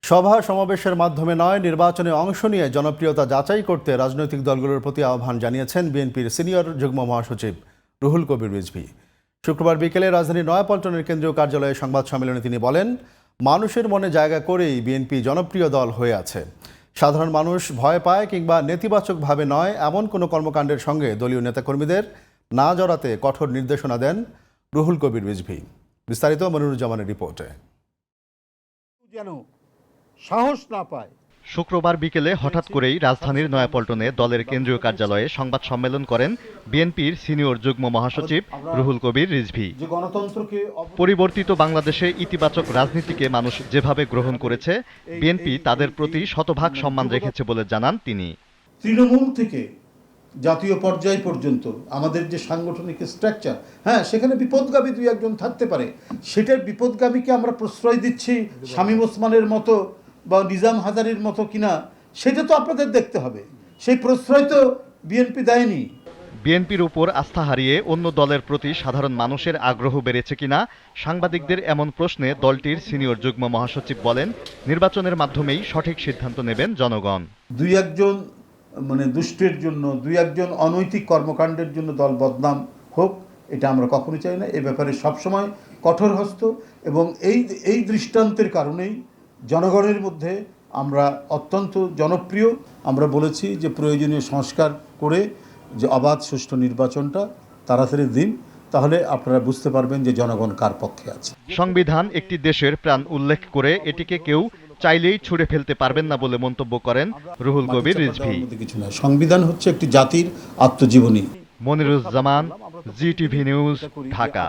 সভা সমাবেশের মাধ্যমে নয়, নির্বাচনে অংশ নিয়ে জনপ্রিয়তা যাচাই করতে রাজনৈতিক দলগুলোর প্রতি আহ্বান জানিয়েছেন বিএনপির সিনিয়র যুগ্ম মহাসচিব রুহুল কবির রিজভী। শুক্রবার বিকেলে রাজধানীর নয়াপল্টনের কেন্দ্রীয় কার্যালয়ে সংবাদ সম্মেলনে তিনি বলেন, মানুষের মনে জায়গা করেই বিএনপি জনপ্রিয় দল হয়ে আছে। সাধারণ মানুষ ভয় পায় কিংবা নেতিবাচকভাবে নয় এমন কোনো কর্মকাণ্ডের সঙ্গে দলীয় নেতাকর্মীদের না জড়াতে কঠোর নির্দেশনা দেন রুহুল কবির রিজভী। বিস্তারিত মনিরুজ্জামানের রিপোর্টে। যেন সাহস না পায়। শুক্রবার বিকেলে হঠাৎ করেই রাজধানীর নয়াপল্টনে দলের কেন্দ্রীয় কার্যালয়ে সংবাদ সম্মেলন করেন বিএনপির সিনিয়র যুগ্ম মহাসচিব রুহুল কবির রিজভী। পরিবর্তিত বাংলাদেশে ইতিবাচক রাজনীতিকে মানুষ যেভাবে গ্রহণ করেছে, বিএনপি তাদের প্রতি শতভাগ সম্মান রেখেছে বলে জানান তিনি। তৃণমূল থেকে জাতীয় পর্যায় পর্যন্ত আমাদের যে সাংগঠনিক স্ট্রাকচার, সেখানে বিপদগামী দুই একজন থাকতে পারে। সেটার বিপদগামীকে আমরা প্রশ্রয় দিচ্ছি শামীম ওসমানের মতো বা নিজাম হাজারির মতো কিনা, সেটা তো আপনাদের দেখতে হবে। সেই প্রশ্রয় তো বিএনপি দেয়নি। বিএনপির উপর আস্থা হারিয়ে অন্য দলের প্রতি সাধারণ মানুষের আগ্রহ বেড়েছে কিনা সাংবাদিকদের এমন প্রশ্নে দলটির সিনিয়র যুগ্ম মহাসচিব বলেন, নির্বাচনের মাধ্যমেই সঠিক সিদ্ধান্ত নেবেন জনগণ। দুই একজন দুষ্টের জন্য, দুই একজন অনৈতিক কর্মকাণ্ডের জন্য দল বদনাম হোক, এটা আমরা কখনোই চাই না। এ ব্যাপারে সবসময় কঠোর হস্ত, এবং এই দৃষ্টান্তের কারণেই জনগণের মধ্যে আমরা অত্যন্ত জনপ্রিয়। আমরা বলেছি যে প্রয়োজনীয় সংস্কার করে যে অবাধ সুষ্ঠু নির্বাচনটা তাড়াতাড়ি দিন, তাহলে আপনারা বুঝতে পারবেন যে জনগণ কার পক্ষে আছে। সংবিধান একটি দেশের প্রাণ উল্লেখ করে এটিকে কেউ চাইলেই ছুঁড়ে ফেলতে পারবেন না বলে মন্তব্য করেন রুহুল কবির রিজভী। কিছু না, সংবিধান হচ্ছে একটি জাতির আত্মজীবনী। Moniruzzaman, GTV news, Dhaka.